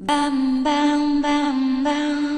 Bam, bam, bam, bam.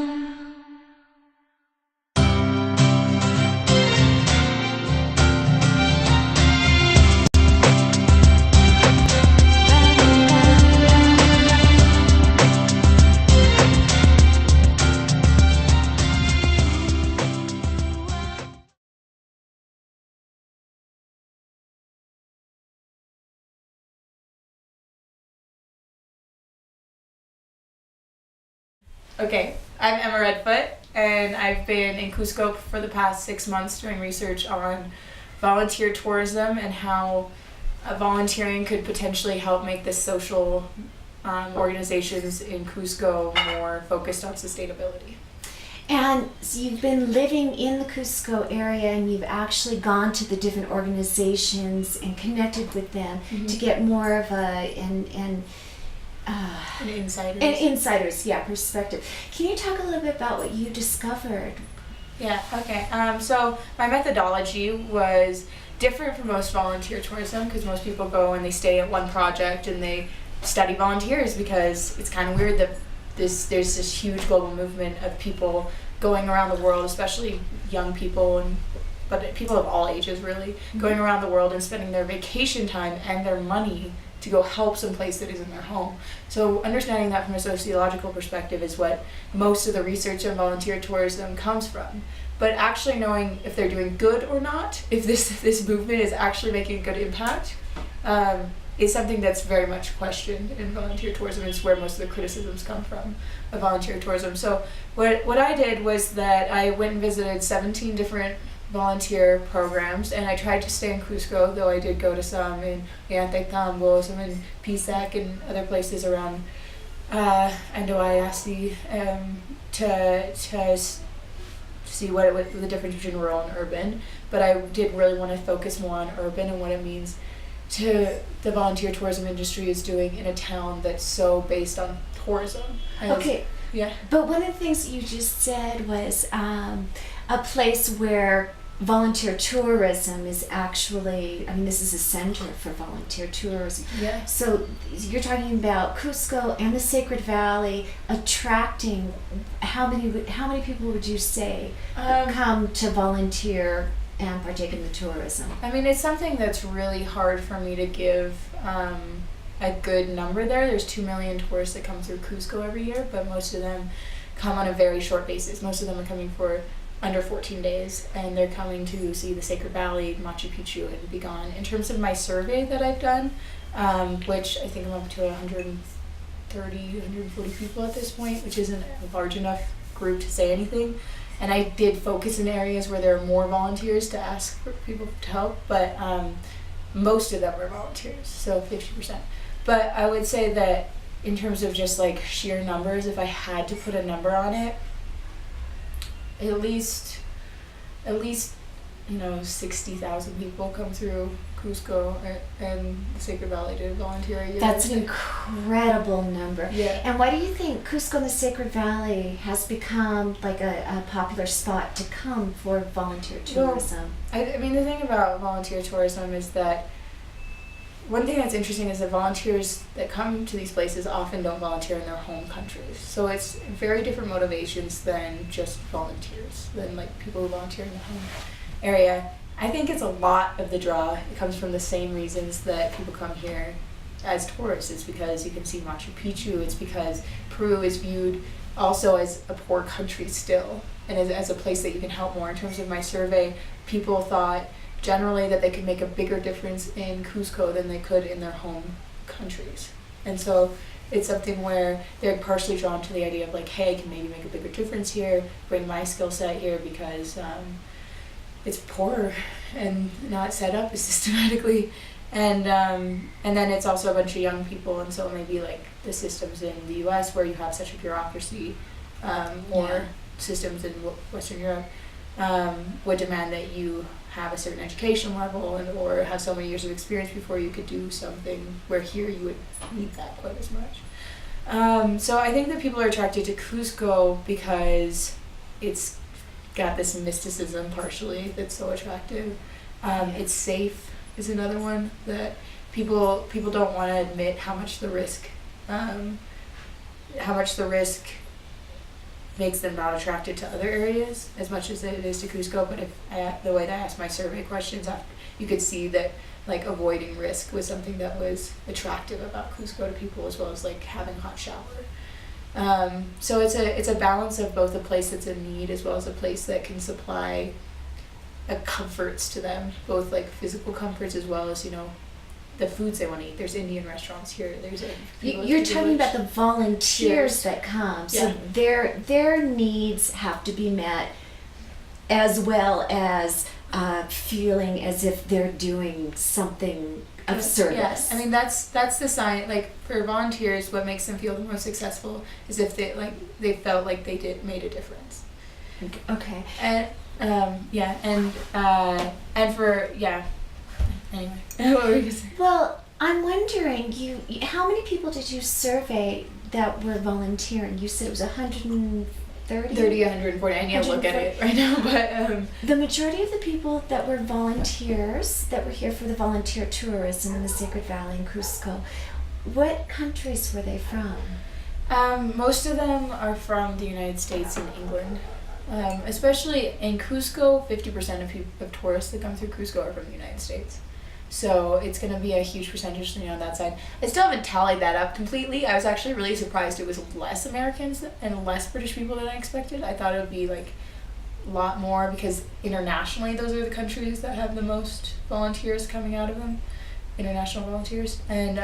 Okay, I'm Emma Redfoot, and I've been in Cusco for the past 6 months doing research on volunteer tourism and how volunteering could potentially help make the social organizations in Cusco more focused on sustainability. And so you've been living in the Cusco area and you've actually gone to the different organizations and connected with them to get more of an insider's perspective. Can you talk a little bit about what you discovered? Yeah, okay. So my methodology was different from most volunteer tourism because most people go and they stay at one project and they study volunteers because it's kind of weird that there's this huge global movement of people going around the world, especially young people but people of all ages really, going around the world and spending their vacation time and their money to go help some place that isn't their home. So understanding that from a sociological perspective is what most of the research on volunteer tourism comes from. But actually knowing if they're doing good or not, if this movement is actually making a good impact, is something that's very much questioned in volunteer tourism. It's where most of the criticisms come from of volunteer tourism. So what I did was that I went and visited 17 different volunteer programs, and I tried to stay in Cusco, though I did go to some in Tambo, some in Pisac and other places around Andoayasi to see what the difference between rural and urban. But I did really want to focus more on urban and what it means to the volunteer tourism industry is doing in a town that's so based on tourism. Okay. Yeah. But one of the things that you just said was a place where volunteer tourism is actually, this is a center for volunteer tourism. Yeah. So you're talking about Cusco and the Sacred Valley attracting, how many people would you say come to volunteer and partake in the tourism? It's something that's really hard for me to give a good number there. There's 2 million tourists that come through Cusco every year, but most of them come on a very short basis. Most of them are coming for under 14 days, and they're coming to see the Sacred Valley, Machu Picchu, and be gone. In terms of my survey that I've done, which I think I'm up to 140 people at this point, which isn't a large enough group to say anything. And I did focus in areas where there are more volunteers to ask for people to help, but most of them were volunteers, so 50%. But I would say that in terms of just like sheer numbers, if I had to put a number on it, at least 60,000 people come through Cusco and the Sacred Valley to volunteer a year. That's an incredible number. Yeah. And why do you think Cusco and the Sacred Valley has become like a popular spot to come for volunteer tourism? Well, the thing about volunteer tourism is that one thing that's interesting is that volunteers that come to these places often don't volunteer in their home countries. So it's very different motivations than just volunteers, than like people who volunteer in the home area. I think it's a lot of the draw. It comes from the same reasons that people come here as tourists. It's because you can see Machu Picchu. It's because Peru is viewed also as a poor country still, and as a place that you can help more. In terms of my survey, people thought generally that they could make a bigger difference in Cusco than they could in their home countries. And so it's something where they're partially drawn to the idea of like, hey, I can maybe make a bigger difference here, bring my skill set here because it's poor and not set up as systematically. And then it's also a bunch of young people, and so maybe like the systems in the US where you have such a bureaucracy, or systems in Western Europe would demand that you have a certain education level or have so many years of experience before you could do something, where here you would need that quite as much. So I think that people are attracted to Cusco because it's got this mysticism partially that's so attractive. It's safe is another one that people don't want to admit how much the risk how much the risk makes them not attracted to other areas as much as it is to Cusco. But the way that I asked my survey questions, you could see that like avoiding risk was something that was attractive about Cusco to people, as well as like having a hot shower. So it's a balance of both a place that's in need as well as a place that can supply comforts to them, both like physical comforts as well as, you know, the foods they want to eat. There's Indian restaurants here. There's you're talking about the volunteers that come, so their needs have to be met, as well as feeling as if they're doing something of service. Yes, I mean that's the sign. Like for volunteers, what makes them feel the most successful is if they felt like they made a difference. Okay. And Anyway, what were you saying? Well, I'm wondering, how many people did you survey that were volunteering? You said it was 130? 140. I need to look at it right now, but the majority of the people that were volunteers, that were here for the volunteer tourism in the Sacred Valley in Cusco, what countries were they from? Most of them are from the United States and England. Especially in Cusco, 50% of tourists that come through Cusco are from the United States. So it's going to be a huge percentage, you know, on that side. I still haven't tallied that up completely. I was actually really surprised it was less Americans and less British people than I expected. I thought it would be like a lot more, because internationally those are the countries that have the most volunteers coming out of them, international volunteers. And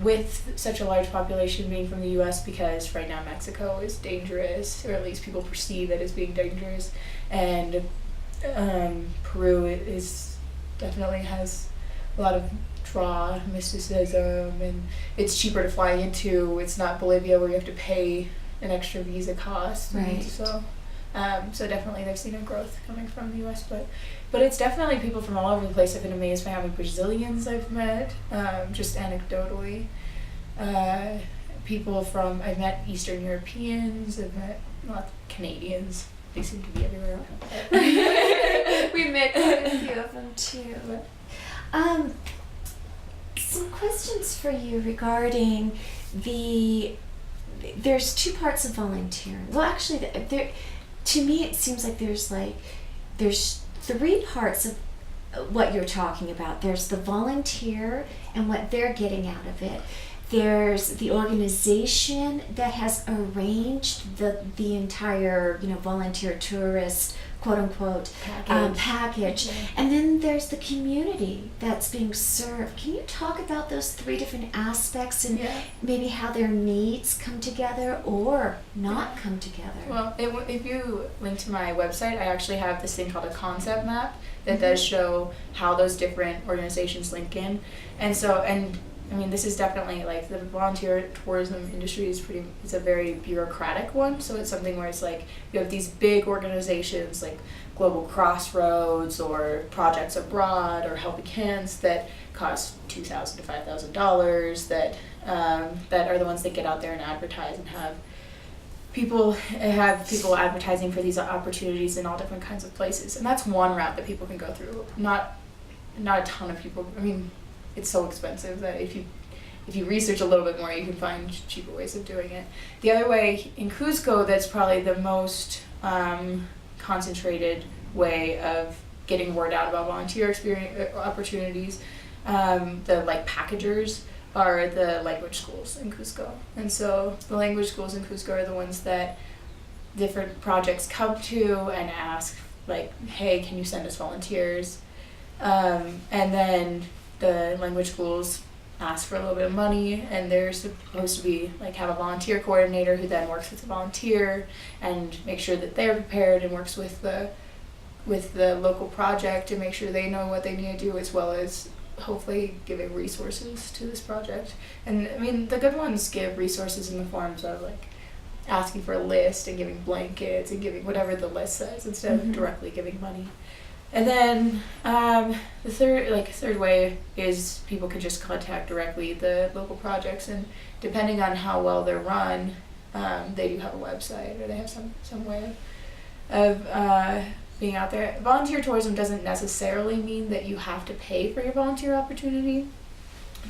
with such a large population being from the US, because right now Mexico is dangerous, or at least people perceive it as being dangerous, and Peru is definitely has a lot of draw, mysticism, and it's cheaper to fly into. It's not Bolivia where you have to pay an extra visa cost. Right. So definitely they've seen a growth coming from the US, but it's definitely people from all over the place. I've been amazed by how many Brazilians I've met, just anecdotally. I've met Eastern Europeans, I've met lots of Canadians. They seem to be everywhere. We met quite a few of them too. Some questions for you regarding there's two parts of volunteering. Well, actually, to me it seems like there's three parts of what you're talking about. There's the volunteer and what they're getting out of it. There's the organization that has arranged the entire, you know, volunteer tourist quote unquote package. Mm-hmm. And then there's the community that's being served. Can you talk about those three different aspects and maybe how their needs come together or not come together? Well, if you link to my website, I actually have this thing called a concept map that does show how those different organizations link in. And I mean, this is definitely like the volunteer tourism industry it's a very bureaucratic one. So it's something where it's like you have these big organizations like Global Crossroads or Projects Abroad or Helping Hands that cost $2,000 to $5,000 that are the ones that get out there and advertise and have people advertising for these opportunities in all different kinds of places. And that's one route that people can go through. Not a ton of people. I mean, it's so expensive that if you research a little bit more, you can find cheaper ways of doing it. The other way in Cusco, that's probably the most concentrated way of getting word out about volunteer opportunities. The packagers are the language schools in Cusco, and so the language schools in Cusco are the ones that different projects come to and ask, like, hey, can you send us volunteers? And then the language schools ask for a little bit of money, and they're supposed to be have a volunteer coordinator who then works with the volunteer and make sure that they're prepared and works with the local project to make sure they know what they need to do, as well as hopefully giving resources to this project. And I mean, the good ones give resources in the forms of asking for a list and giving blankets and giving whatever the list says instead of directly giving money. And then the third way is people can just contact directly the local projects, and depending on how well they're run, they do have a website or they have some way of being out there. Volunteer tourism doesn't necessarily mean that you have to pay for your volunteer opportunity,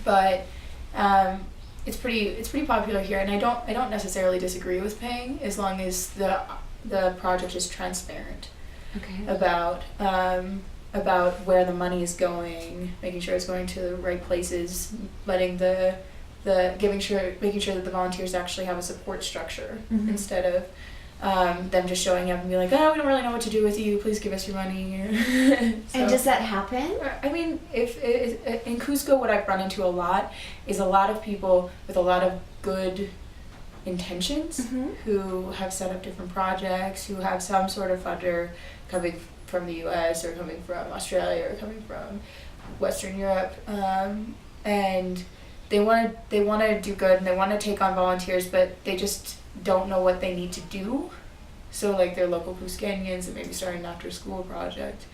but it's pretty popular here, and I don't necessarily disagree with paying as long as the project is transparent about where the money is going, making sure it's going to the right places, letting making sure that the volunteers actually have a support structure instead of them just showing up and be like, oh, we don't really know what to do with you, please give us your money. So, and does that happen? I mean, if in Cusco, what I've run into a lot is a lot of people with a lot of good intentions who have set up different projects, who have some sort of funder coming from the US or coming from Australia or coming from Western Europe, and they want to do good and they want to take on volunteers, but they just don't know what they need to do. So like they're local Cuscanians and maybe starting an after school project,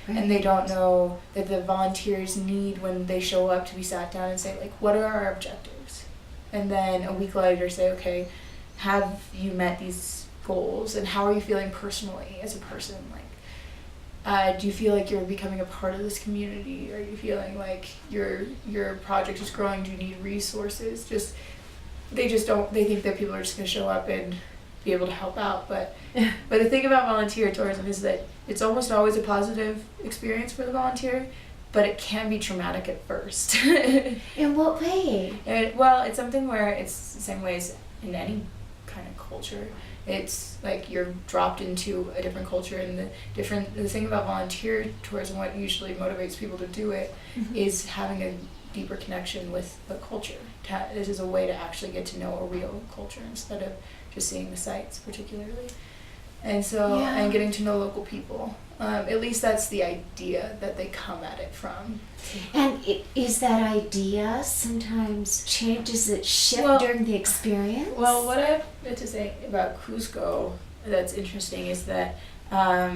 and they don't know that the volunteers need, when they show up, to be sat down and say like, what are our objectives? And then a week later say, okay, have you met these goals, and how are you feeling personally as a person? Like, do you feel like you're becoming a part of this community? Are you feeling like your project is growing? Do you need resources? They think that people are just going to show up and be able to help out. But the thing about volunteer tourism is that it's almost always a positive experience for the volunteer, but it can be traumatic at first. In what way? It's something where it's the same way as in any kind of culture. It's like you're dropped into a different culture, and the thing about volunteer tourism, what usually motivates people to do it, is having a deeper connection with the culture. This is a way to actually get to know a real culture instead of just seeing the sites particularly. And so, and getting to know local people. At least that's the idea that they come at it from. And is that idea sometimes changes, it shift during the experience? Well, what I have to say about Cusco that's interesting is that, I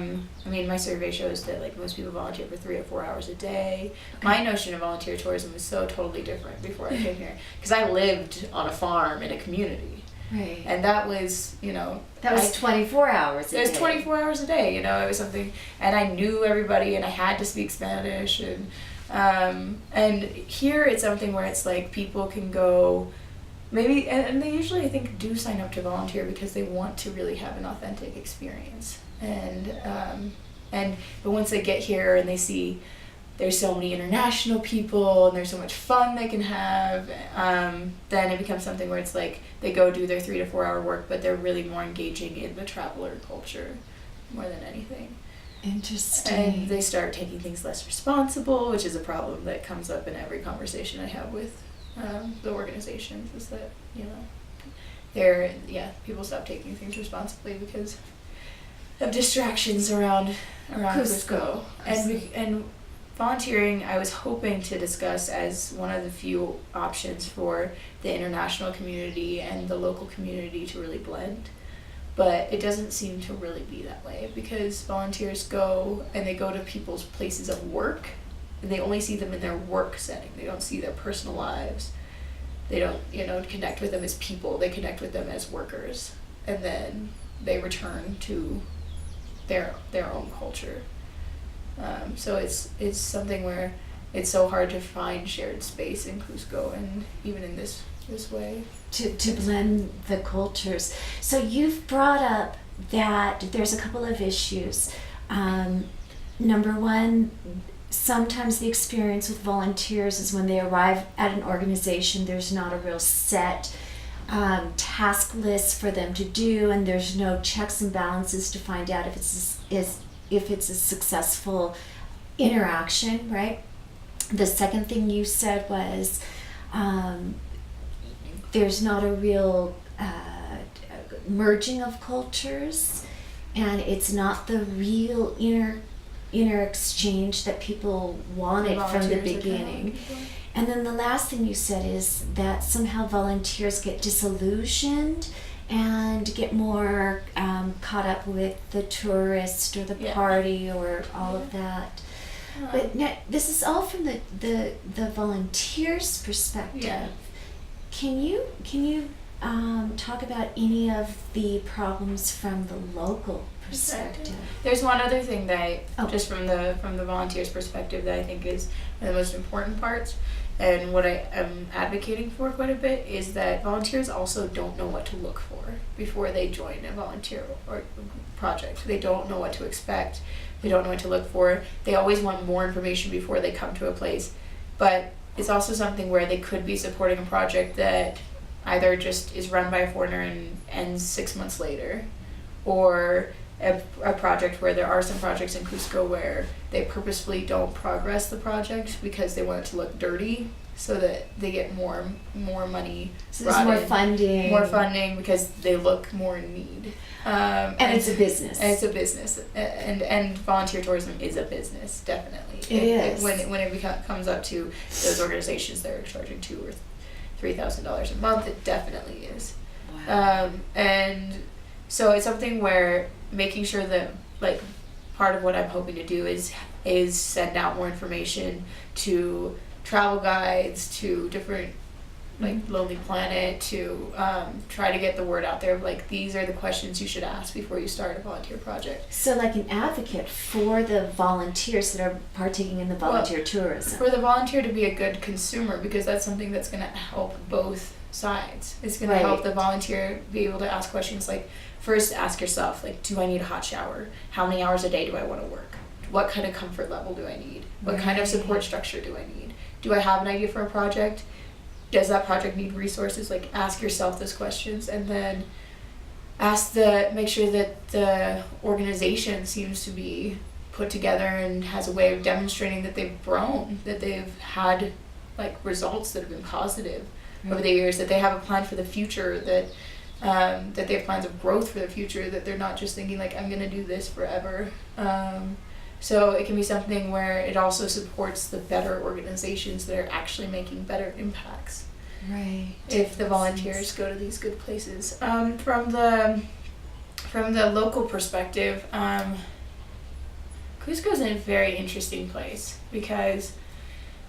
mean, my survey shows that like most people volunteer for 3 or 4 hours a day. Okay. My notion of volunteer tourism was so totally different before I came here, because I lived on a farm in a community. Right. And that was, that was 24 hours a day. It was 24 hours a day, it was something, and I knew everybody, and I had to speak Spanish, and here it's something where it's like people can go, maybe, and they usually, I think, do sign up to volunteer because they want to really have an authentic experience, but once they get here and they see there's so many international people and there's so much fun they can have, then it becomes something where it's like they go do their 3 to 4 hour work, but they're really more engaging in the traveler culture more than anything. Interesting. And they start taking things less responsible, which is a problem that comes up in every conversation I have with the organizations, is that, people stop taking things responsibly because of distractions around Cusco. And volunteering, I was hoping to discuss as one of the few options for the international community and the local community to really blend. But it doesn't seem to really be that way, because volunteers go and they go to people's places of work, and they only see them in their work setting. They don't see their personal lives. They don't, connect with them as people. They connect with them as workers. And then they return to their own culture. So it's something where it's so hard to find shared space in Cusco, and even in this way. To blend the cultures. So you've brought up that there's a couple of issues. Number one, sometimes the experience with volunteers is when they arrive at an organization, there's not a real set task list for them to do, and there's no checks and balances to find out if it's a successful interaction, right? The second thing you said was there's not a real merging of cultures, and it's not the real inner exchange that people wanted from the beginning. And then the last thing you said is that somehow volunteers get disillusioned and get more caught up with the tourist or the party or all of that. But now, this is all from the volunteers' perspective. Yeah. Can you talk about any of the problems from the local perspective? There's one other thing that just from the volunteers' perspective that I think is one of the most important parts, and what I am advocating for quite a bit is that volunteers also don't know what to look for before they join a volunteer or project. They don't know what to expect. They don't know what to look for. They always want more information before they come to a place. But it's also something where they could be supporting a project that either just is run by a foreigner and ends 6 months later, or a project where there are some projects in Cusco where they purposefully don't progress the project because they want it to look dirty so that they get more money. So there's more funding. More funding because they look more in need. And it's a business. And it's a business. And volunteer tourism is a business, definitely. It is. When it comes up to those organizations that are charging $2,000 or $3,000 a month, it definitely is. Wow. And so it's something where making sure that, like, part of what I'm hoping to do is send out more information to travel guides, to different, like, Lonely Planet, to try to get the word out there of, like, these are the questions you should ask before you start a volunteer project. So like an advocate for the volunteers that are partaking in the volunteer tourism. For the volunteer to be a good consumer, because that's something that's going to help both sides. It's going to help the volunteer be able to ask questions like, first ask yourself, like, do I need a hot shower? How many hours a day do I want to work? What kind of comfort level do I need? What kind of support structure do I need? Do I have an idea for a project? Does that project need resources? Like, ask yourself those questions, and then make sure that the organization seems to be put together and has a way of demonstrating that they've grown, that they've had, like, results that have been positive over the years, that they have a plan for the future, that they have plans of growth for the future, that they're not just thinking, like, I'm going to do this forever. So it can be something where it also supports the better organizations that are actually making better impacts. Right. If the volunteers go to these good places. From the local perspective, Cusco is a very interesting place because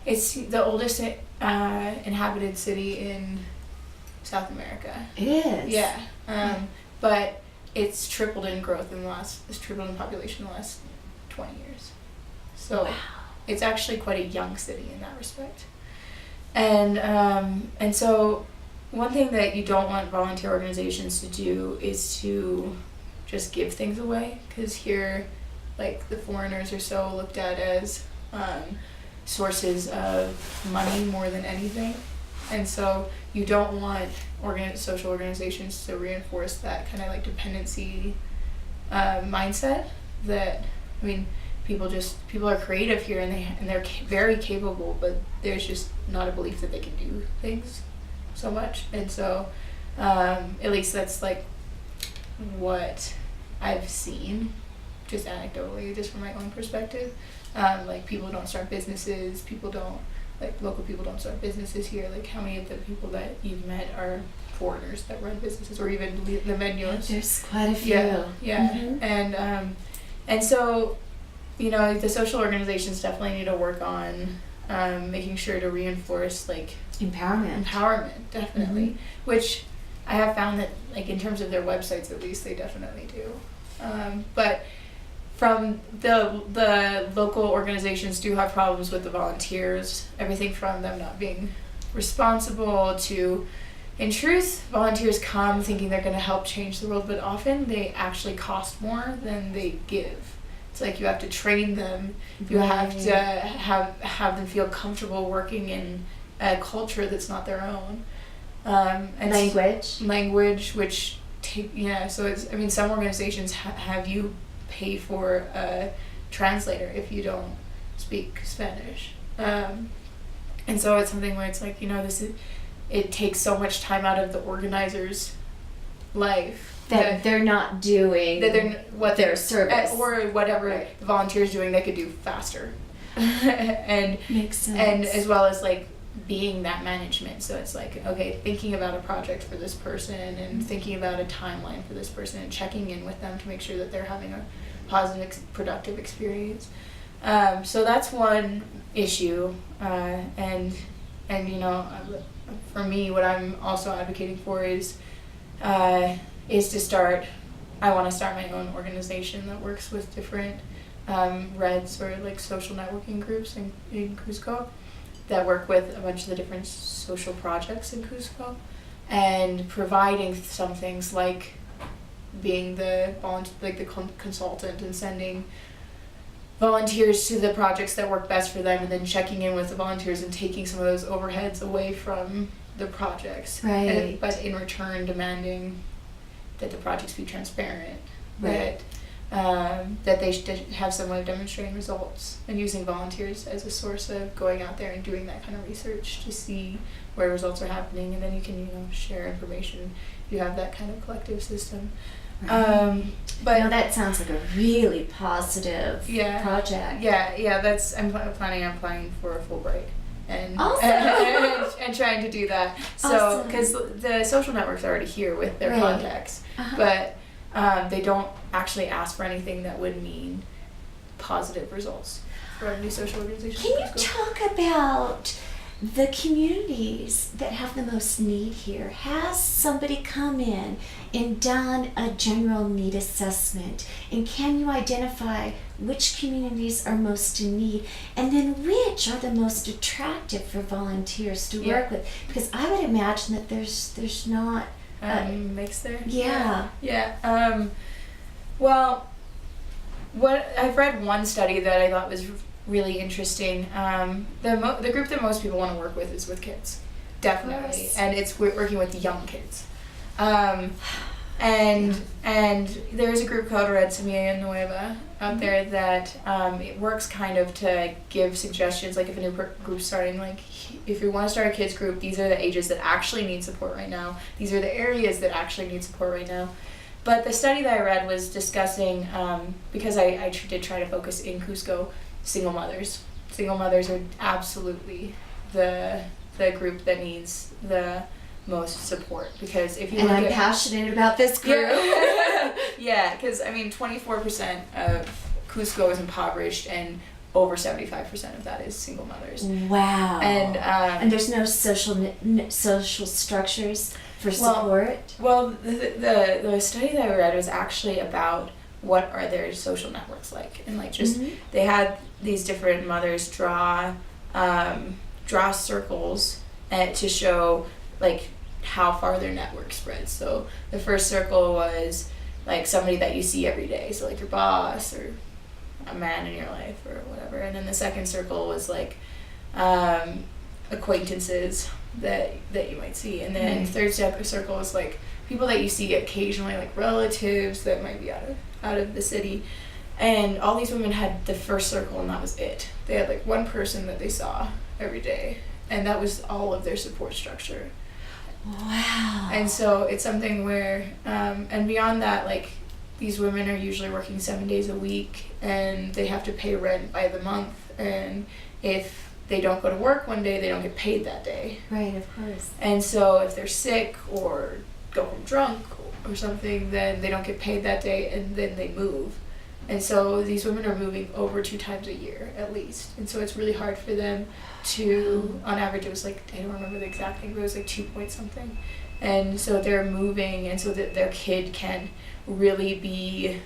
it's the oldest inhabited city in South America. It is. Yeah. But it's tripled in growth it's tripled in population in the last 20 years. So it's actually quite a young city in that respect. And so one thing that you don't want volunteer organizations to do is to just give things away, because here, like, the foreigners are so looked at as sources of money more than anything. And so you don't want social organizations to reinforce that kind of, like, dependency mindset that, I mean, people are creative here and they're very capable, but there's just not a belief that they can do things so much. And so at least that's, like, what I've seen, just anecdotally, just from my own perspective. Like, people don't start businesses, local people don't start businesses here. Like, how many of the people that you've met are foreigners that run businesses, or even the venues? There's quite a few. Yeah. Mm-hmm. And so, you know, the social organizations definitely need to work on making sure to reinforce, like, empowerment, definitely, which I have found that, like, in terms of their websites, at least, they definitely do. But from the local organizations do have problems with the volunteers, everything from them not being responsible to, in truth, volunteers come thinking they're going to help change the world, but often they actually cost more than they give. It's like you have to train them, you have to have them feel comfortable working in a culture that's not their own. And language, which so it's, I mean, some organizations have you pay for a translator if you don't speak Spanish. And so it's something where it's like, you know, it takes so much time out of the organizer's life that they're not doing their service or whatever the volunteer's doing, they could do faster. And makes sense. And as well as, like, being that management. So it's like, okay, thinking about a project for this person and thinking about a timeline for this person and checking in with them to make sure that they're having a positive, productive experience. So that's one issue. And you know, for me, what I'm also advocating for is to start, I want to start my own organization that works with different REDs, or, like, social networking groups in Cusco, that work with a bunch of the different social projects in Cusco, and providing some things like being the consultant and sending volunteers to the projects that work best for them, and then checking in with the volunteers and taking some of those overheads away from the projects. Right. But in return demanding that the projects be transparent, Right. that they should have some way of demonstrating results, and using volunteers as a source of going out there and doing that kind of research to see where results are happening, and then you can share information. You have that kind of collective system. But that sounds like a really positive project. That's I'm planning on applying for a Fulbright and Awesome. and trying to do that. So Awesome. because the social network's already here with their Right. contacts, Uh-huh. but they don't actually ask for anything that would mean positive results for a new social organization. Can you talk about the communities that have the most need here? Has somebody come in and done a general need assessment? And can you identify which communities are most in need? And then which are the most attractive for volunteers to work with? Because I would imagine that there's not... mix there? Yeah. Well, I've read one study that I thought was really interesting. The group that most people want to work with is with kids, definitely, Yes. and it's working with young kids. And there's a group called Red Semilla Nueva out there that it works kind of to give suggestions, like if a new group's starting, like if you want to start a kids group, these are the ages that actually need support right now. These are the areas that actually need support right now. But the study that I read was discussing, because I did try to focus in Cusco, single mothers. Single mothers are absolutely the group that needs the most support, because if you And look I'm at passionate about this group. yeah, because I mean 24% of Cusco is impoverished, and over 75% of that is single mothers. Wow. And there's no social structures for support. Well, the study that I read was actually about what are their social networks like, and like just they had these different mothers draw circles to show like how far their network spreads. So the first circle was like somebody that you see every day, so like your boss or a man in your life or whatever. And then the second circle was like acquaintances that you might see. And then third circle is like people that you see occasionally, like relatives that might be out of the city. And all these women had the first circle, and that was it. They had like one person that they saw every day, and that was all of their support structure. Wow. And so it's something where, and beyond that, like these women are usually working 7 days a week, and they have to pay rent by the month. And if they don't go to work one day, they don't get paid that day. Right, of course. And so if they're sick or go home drunk or something, then they don't get paid that day, and then they move. And so these women are moving over 2 times a year at least. And so it's really hard for them to, on average it was like, I don't remember the exact thing, but it was like 2 point something. And so they're moving, and so that their kid can really be,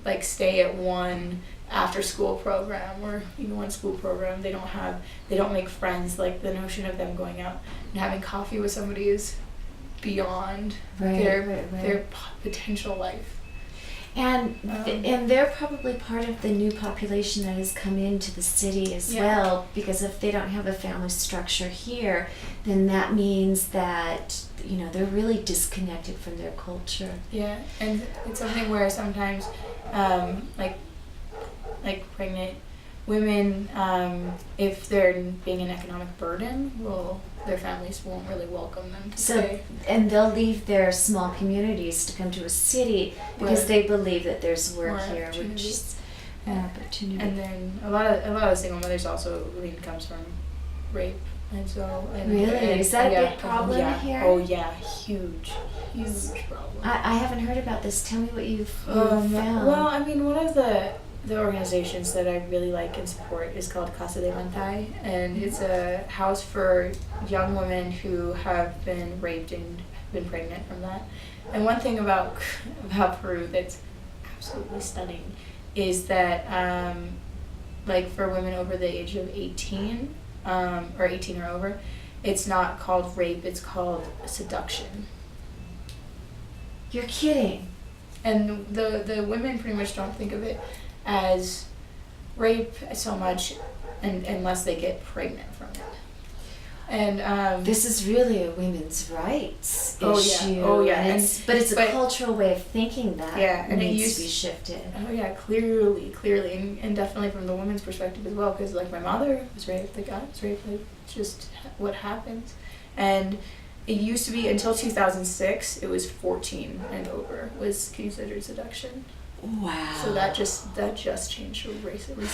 like stay at one after school program or even one school program. They don't make friends. Like the notion of them going out and having coffee with somebody is beyond their potential life. And they're probably part of the new population that has come into the city as well, because if they don't have a family structure here, then that means that, you know, they're really disconnected from their culture. Yeah, and it's something where sometimes, like pregnant women, if they're being an economic burden, their families won't really welcome them to stay. And they'll leave their small communities to come to a city because they believe that there's work here, which is an opportunity. And then a lot of single mothers also comes from rape, and so Is that a big problem here? Oh yeah, huge problem. I haven't heard about this. Tell me what you've found. Well, I mean, one of the organizations that I really like and support is called Casa de Mantai, and it's a house for young women who have been raped and been pregnant from that. And one thing about Peru that's absolutely stunning is that like for women over the age of 18, or 18 or over, it's not called rape, it's called seduction. You're kidding. And the women pretty much don't think of it as rape so much unless they get pregnant from it. And This is really a women's rights Oh, yeah. issue. Oh, yeah. But it's a But- cultural way of thinking that Yeah, and it needs used- to be shifted. oh yeah, clearly, and definitely from the woman's perspective as well, because like my mother was raped, the guy was raped, like it's just what happens. And it used to be until 2006, it was 14 and over was considered seduction. Wow. So that just changed recently,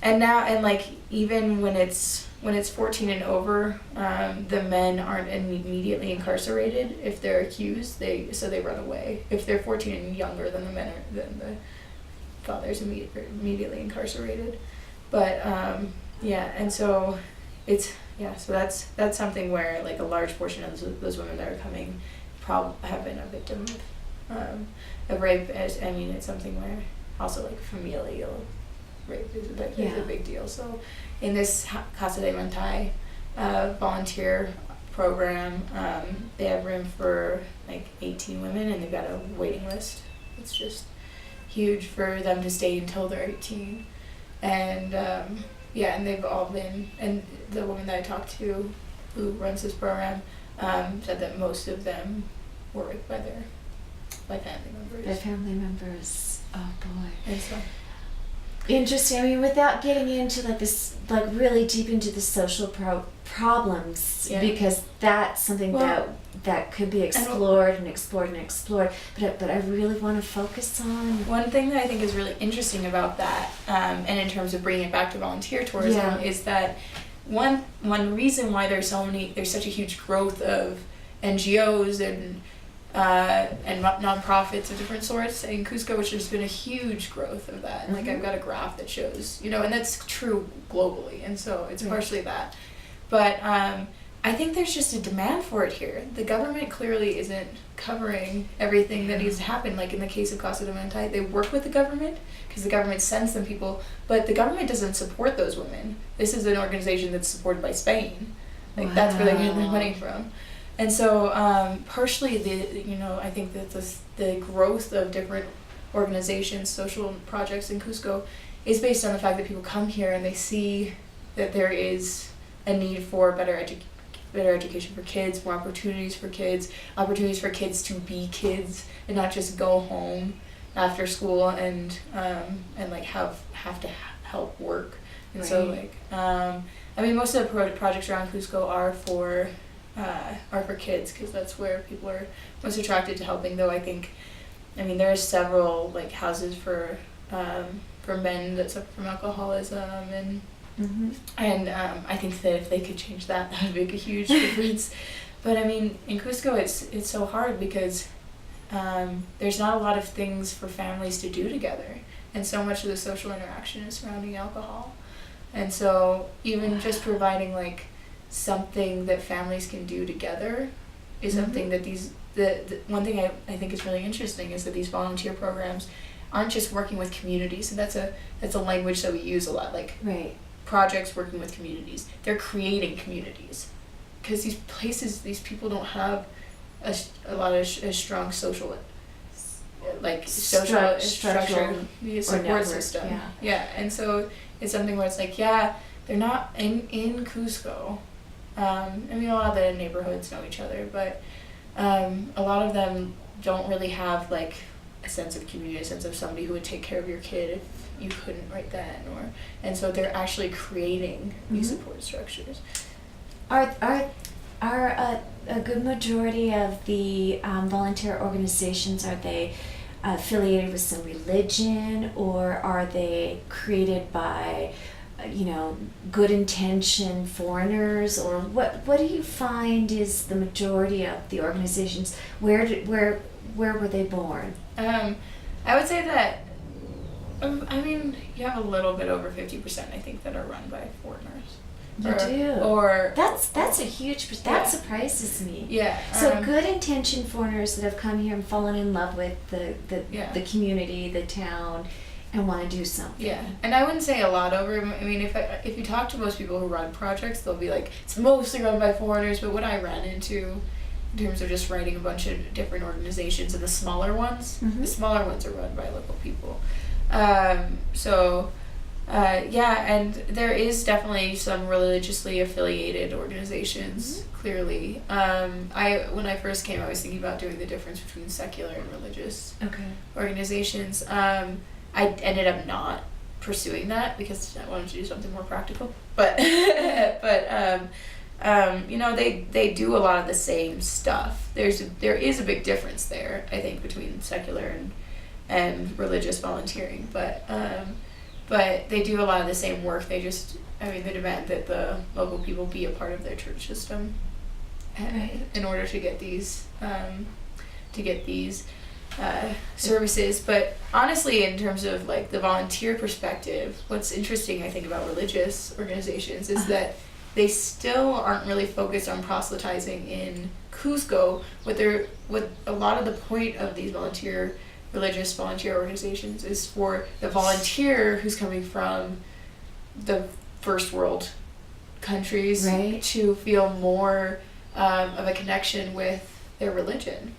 and now, and like even when it's 14 and over, the men aren't immediately incarcerated if they're accused. They run away. If they're 14 and younger, then the father's immediately incarcerated. But yeah, and so it's so that's something where like a large portion of those women that are coming have been a victim of rape. It's something where also like familial rape is a big deal. So in this Casa de Mantai volunteer program, they have room for like 18 women, and they've got a waiting list. It's just huge for them to stay until they're 18. And and they've all been, and the woman that I talked to who runs this program said that most of them were raped by family members. Their family members. Oh boy. And so Interesting. I mean, without getting into like this, like really deep into the social problems, Yeah. because that's something that could be explored and explored and explored. But I really want to focus on one thing that I think is really interesting about that, and in terms of bringing it back to volunteer tourism, is that one reason why there's such a huge growth of NGOs and nonprofits of different sorts in Cusco, which there's been a huge growth of that. And like I've got a graph that shows, and that's true globally, and so it's partially that. But I think there's just a demand for it here. The government clearly isn't covering everything that needs to happen. Like in the case of Casa de Mantai, they work with the government because the government sends them people, but the government doesn't support those women. This is an organization that's supported by Spain. Like that's where they get their money from. And so partially I think that the growth of different organizations, social projects in Cusco is based on the fact that people come here and they see that there is a need for better education for kids, more opportunities for kids to be kids and not just go home after school and like have to help work. And so like most of the projects around Cusco are for kids, because that's where people are most attracted to helping. Though I think, there are several like houses for men that suffer from alcoholism, and I think that if they could change that would make a huge difference. But in Cusco, it's so hard because there's not a lot of things for families to do together, and so much of the social interaction is surrounding alcohol, and so even just providing like something that families can do together is something that the one thing I think is really interesting is that these volunteer programs aren't just working with communities, and that's a language that we use a lot, like projects working with communities. They're creating communities because these people don't have a lot of a strong social social structure, support system. And so it's something where it's like they're not in Cusco. A lot of the neighborhoods know each other, but a lot of them don't really have like a sense of community, a sense of somebody who would take care of your kid if you couldn't right then, and so they're actually creating these support structures. Are a good majority of the volunteer organizations, are they affiliated with some religion, or are they created by good intention foreigners, or what do you find is the majority of the organizations? Where were they born? I would say that you have a little bit over 50%, I think, that are run by foreigners. That's a huge that surprises me. So good intention foreigners that have come here and fallen in love with the community, the town, and want to do something. Yeah, and I wouldn't say a lot over. I mean, if you talk to most people who run projects, they'll be like, it's mostly run by foreigners. But what I ran into, in terms of just writing a bunch of different organizations, and the smaller ones are run by local people. And there is definitely some religiously affiliated organizations. Clearly, when I first came, I was thinking about doing the difference between secular and religious organizations. I ended up not pursuing that because I wanted to do something more practical. But they do a lot of the same stuff. There is a big difference there, I think, between secular and religious volunteering. But they do a lot of the same work. They demand that the local people be a part of their church system in order to get these services. But honestly, in terms of like the volunteer perspective, what's interesting I think about religious organizations is that they still aren't really focused on proselytizing in Cusco. What a lot of the point of these religious volunteer organizations is for the volunteer who's coming from the first world countries to feel more of a connection with their religion,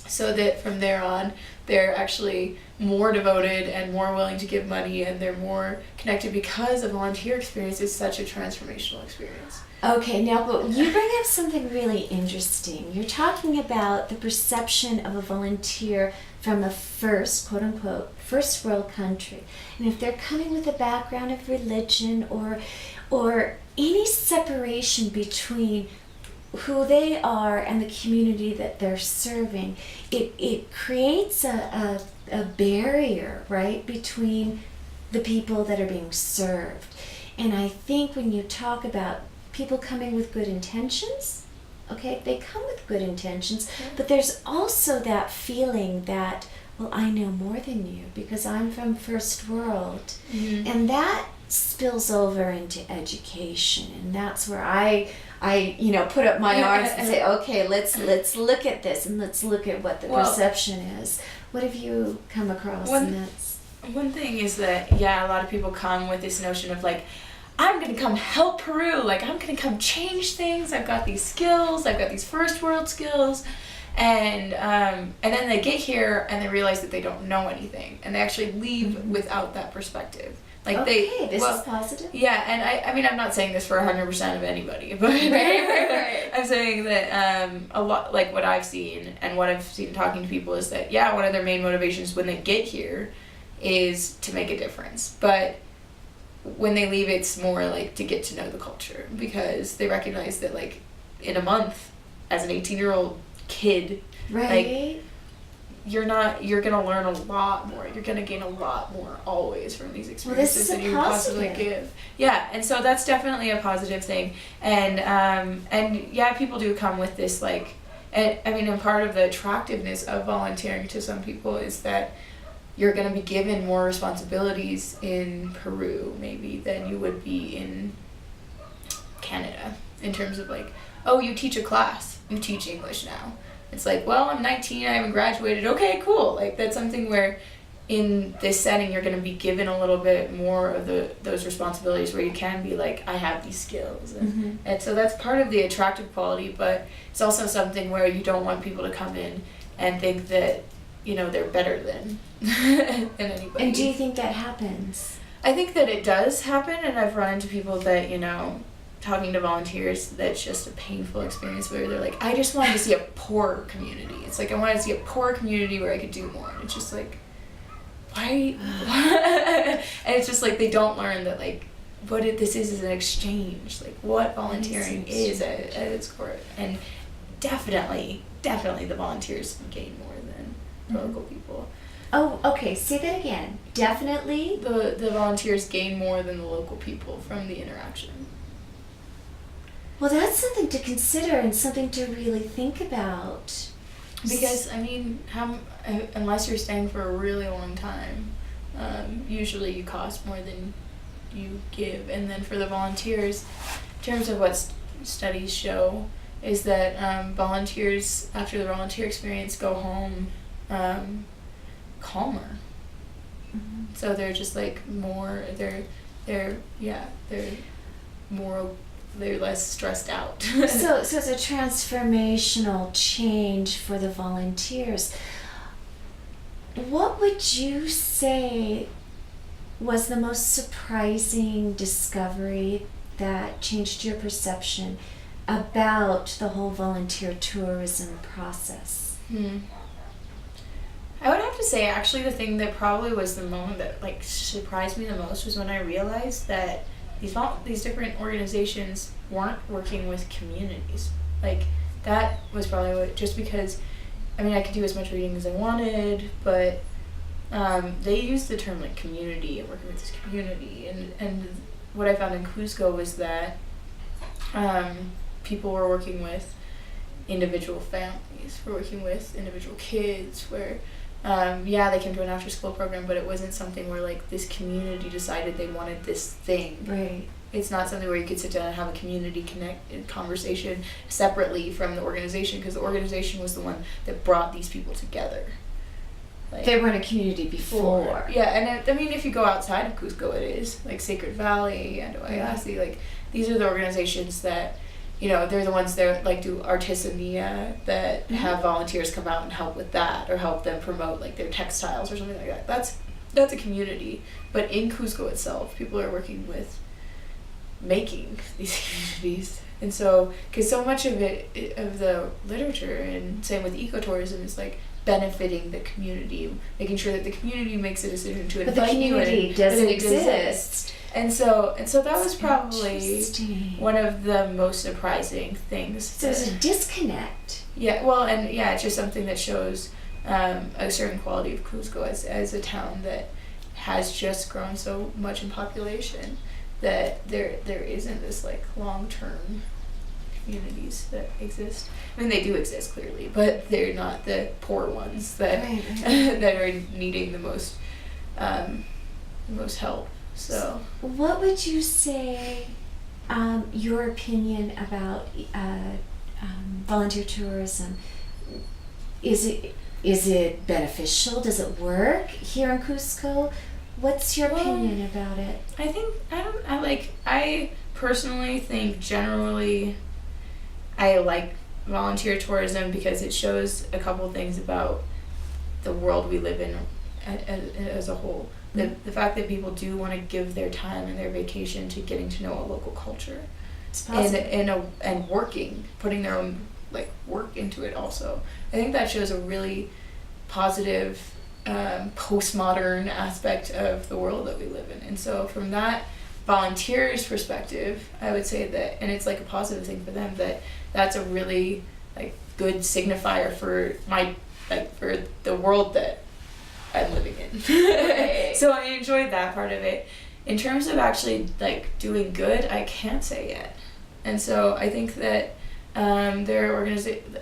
so that from there on they're actually more devoted and more willing to give money, and they're more connected because a volunteer experience is such a transformational experience. Okay, now, but you bring up something really interesting. You're talking about the perception of a volunteer from a quote unquote, first world country. And if they're coming with a background of religion or any separation between who they are and the community that they're serving, it creates a barrier, right, between the people that are being served. And I think when you talk about people coming with good intentions, okay, they come with good intentions, but there's also that feeling that, well, I know more than you because I'm from first world. And that spills over into education, and that's where I put up my arms and say, okay, let's look at this, and let's look at what the perception is. What have you come across? One thing is that, a lot of people come with this notion of like, I'm going to come help Peru, like I'm going to come change things, I've got these skills, I've got these first world skills, and then they get here and they realize that they don't know anything, and they actually leave without that perspective. Like this is positive. Yeah, and I mean, I'm not saying this for 100% of anybody, but right. I'm saying that a lot, like what I've seen and what I've seen talking to people is that, one of their main motivations when they get here is to make a difference. But when they leave, it's more like to get to know the culture, because they recognize that like in a month, as an 18-year-old kid, like, you're gonna learn a lot more. You're gonna gain a lot more always from these experiences than you possibly give. Yeah, and so that's definitely a positive thing. And people do come with this like, and part of the attractiveness of volunteering to some people is that you're gonna be given more responsibilities in Peru maybe than you would be in Canada, in terms of like, oh, you teach a class, you teach English now. It's like, well, I'm 19, I haven't graduated. Okay, cool. Like, that's something where in this setting you're going to be given a little bit more of those responsibilities, where you can be like, I have these skills. And so that's part of the attractive quality, but it's also something where you don't want people to come in and think that, they're better than anybody. And do you think that happens? I think that it does happen, and I've run into people that, talking to volunteers, that's just a painful experience where they're like, I just wanted to see a poorer community. It's like, I wanted to see a poor community where I could do more. And it's just like, why? And it's just like, they don't learn that like, what this is an exchange. Like what volunteering is at its core. And definitely the volunteers gain more than the local people. Oh, okay. Say that again. Definitely? The volunteers gain more than the local people from the interaction. Well, that's something to consider and something to really think about. Because, unless you're staying for a really long time, usually you cost more than you give. And then for the volunteers, in terms of what studies show, is that volunteers, after the volunteer experience, go home calmer. So they're just like more, they're more, they're less stressed out. So it's a transformational change for the volunteers. What would you say was the most surprising discovery that changed your perception about the whole volunteer tourism process? I would have to say, actually, the thing that probably was the moment that like surprised me the most was when I realized that these different organizations weren't working with communities. Like, that was probably what, just because, I mean, I could do as much reading as I wanted, but they used the term like community and working with this community, and what I found in Cusco was that people were working with individual families, were working with individual kids, where they came to an after school program, but it wasn't something where like this community decided they wanted this thing. Right. It's not something where you could sit down and have a community conversation separately from the organization, because the organization was the one that brought these people together. Like, they were in a community before. Yeah, and I mean, if you go outside of Cusco, it is like Sacred Valley and Oyasi. Like, these are the organizations that, you know, they're the ones that like do artisania, that have volunteers come out and help with that, or help them promote like their textiles or something like that. That's a community. But in Cusco itself, people are working with making these communities. And so, because so much of it, of the literature, and same with ecotourism, is like benefiting the community, making sure that the community makes a decision to invite you. But the community doesn't exist. And so that was probably one of the most surprising things. So there's a disconnect. Yeah, well, and yeah, it's just something that shows a certain quality of Cusco as a town that has just grown so much in population, that there isn't this like long-term communities that exist. I mean, they do exist clearly, but they're not the poor ones that that are needing the most help. So what would you say your opinion about volunteer tourism? Is it beneficial? Does it work here in Cusco? What's your opinion about it? I personally think generally I like volunteer tourism because it shows a couple things about the world we live in as a whole. The fact that people do want to give their time and their vacation to getting to know a local culture, and working, putting their own like work into it also. I think that shows a really positive postmodern aspect of the world that we live in. And so from that volunteers' perspective, I would say that, and it's like a positive thing for them, that's a really like good signifier for for the world that I'm living in. So I enjoyed that part of it. In terms of actually like doing good, I can't say yet. And so I think that there are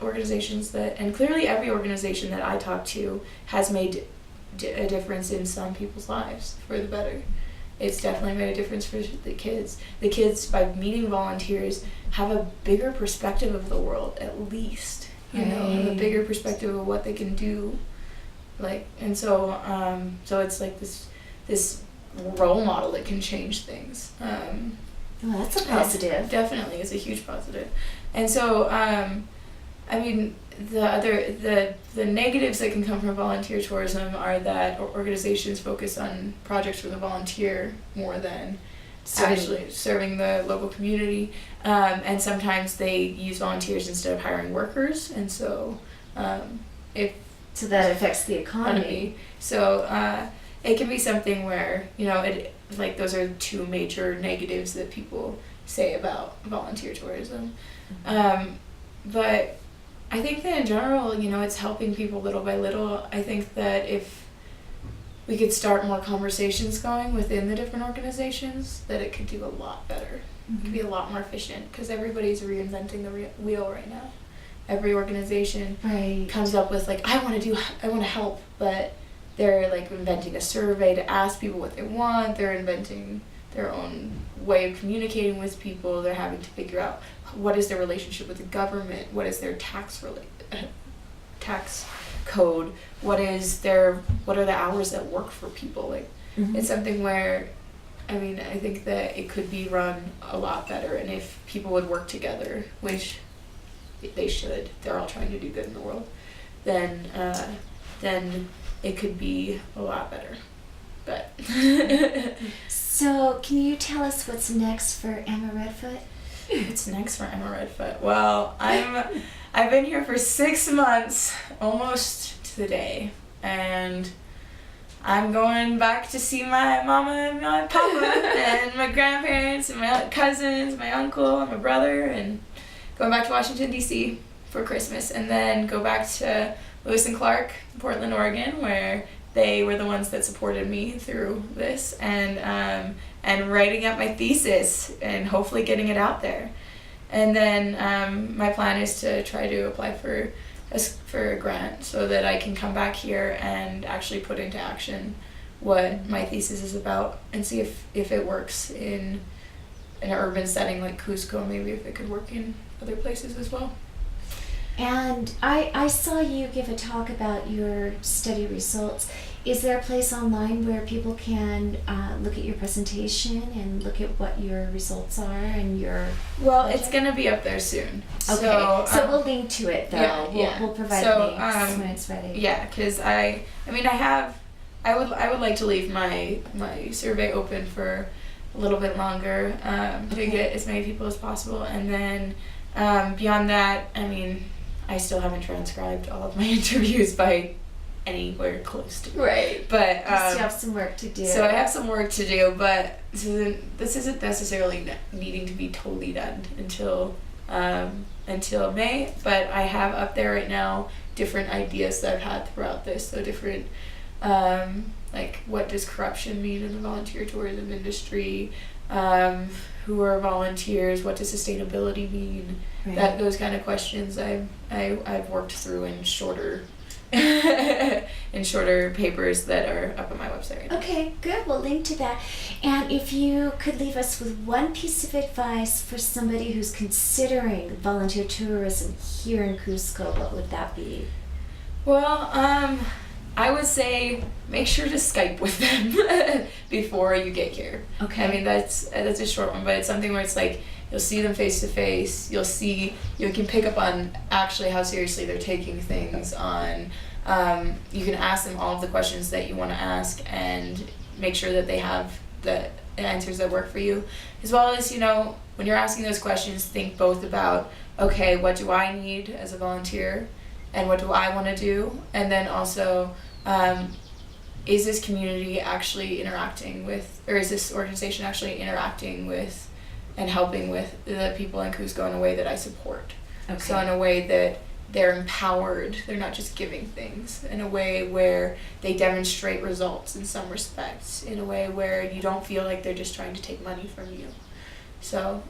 organizations that, and clearly every organization that I talk to has made a difference in some people's lives for the better. It's definitely made a difference for the kids. The kids, by meeting volunteers, have a bigger perspective of the world, at least. You know, have a bigger perspective of what they can do. Like, and so it's like this role model that can change things. Well, that's a positive. Definitely, it's a huge positive. And so, I mean, the negatives that can come from volunteer tourism are that organizations focus on projects for the volunteer more than actually serving the local community, and sometimes they use volunteers instead of hiring workers, and so so that affects the economy. So it can be something where, you know, it like those are two major negatives that people say about volunteer tourism. But I think that in general, you know, it's helping people little by little. I think that if we could start more conversations going within the different organizations, that it could do a lot better. It could be a lot more efficient, because everybody's reinventing the wheel right now. Every organization comes up with like, I want to help, but they're like inventing a survey to ask people what they want. They're inventing their own way of communicating with people. They're having to figure out what is their relationship with the government, what is their tax code, what are the hours that work for people. Like it's something where, I mean, I think that it could be run a lot better, and if people would work together, which they should, they're all trying to do good in the world, then it could be a lot better. But So, can you tell us what's next for Emma Redfoot? what's next for Emma Redfoot? Well, I've been here for 6 months, almost to the day, and I'm going back to see my mama and my papa and my grandparents and my cousins, my uncle and my brother, and going back to Washington, D.C. for Christmas, and then go back to Lewis and Clark, Portland, Oregon, where they were the ones that supported me through this, and writing up my thesis and hopefully getting it out there. And then my plan is to try to apply for a grant so that I can come back here and actually put into action what my thesis is about, and see if it works in an urban setting like Cusco, maybe if it could work in other places as well. And I saw you give a talk about your study results. Is there a place online where people can look at your presentation and look at what your results are and your... Well, project? it's going to be up there soon. Okay, so we'll link to it though. Yeah, We'll provide links when it's ready. Yeah, because I would like to leave my survey open for a little bit longer to get as many people as possible, and then beyond that, I mean, I still haven't transcribed all of my interviews by anywhere close to. Right. But you still have some work to do. So I have some work to do, but this isn't necessarily needing to be totally done until May. But I have up there right now different ideas that I've had throughout this. So different, like, what does corruption mean in the volunteer tourism industry? Who are volunteers? What does sustainability mean? Right. Those kind of questions I've worked through in shorter papers that are up on my website right now. Okay, good. We'll link to that. And if you could leave us with one piece of advice for somebody who's considering volunteer tourism here in Cusco, what would that be? Well, I would say make sure to Skype with them before you get here. Okay. I mean, that's a short one, but it's something where it's like you'll see them face to face. You can pick up on actually how seriously they're taking things on. You can ask them all of the questions that you want to ask and make sure that they have the answers that work for you. As well as, when you're asking those questions, think both about, okay, what do I need as a volunteer and what do I want to do? And then also, is this community actually interacting with, or is this organization actually interacting with and helping with the people in Cusco in a way that I support? Okay. So in a way that they're empowered, they're not just giving things, in a way where they demonstrate results in some respects, in a way where you don't feel like they're just trying to take money from you. So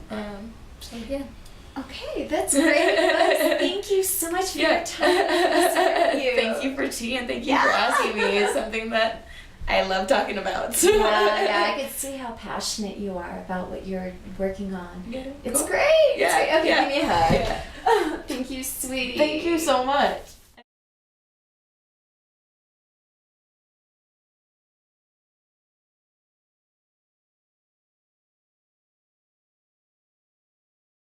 yeah. Okay, that's great advice. Thank you so much for your time. Thank you for tea, and thank you for asking me. It's something that I love talking about. Yeah, I could see how passionate you are about what you're working on. Yeah, It's cool. great. Yeah, It's great. Okay, yeah, give me a hug. yeah. Thank you, sweetie. Thank you so much.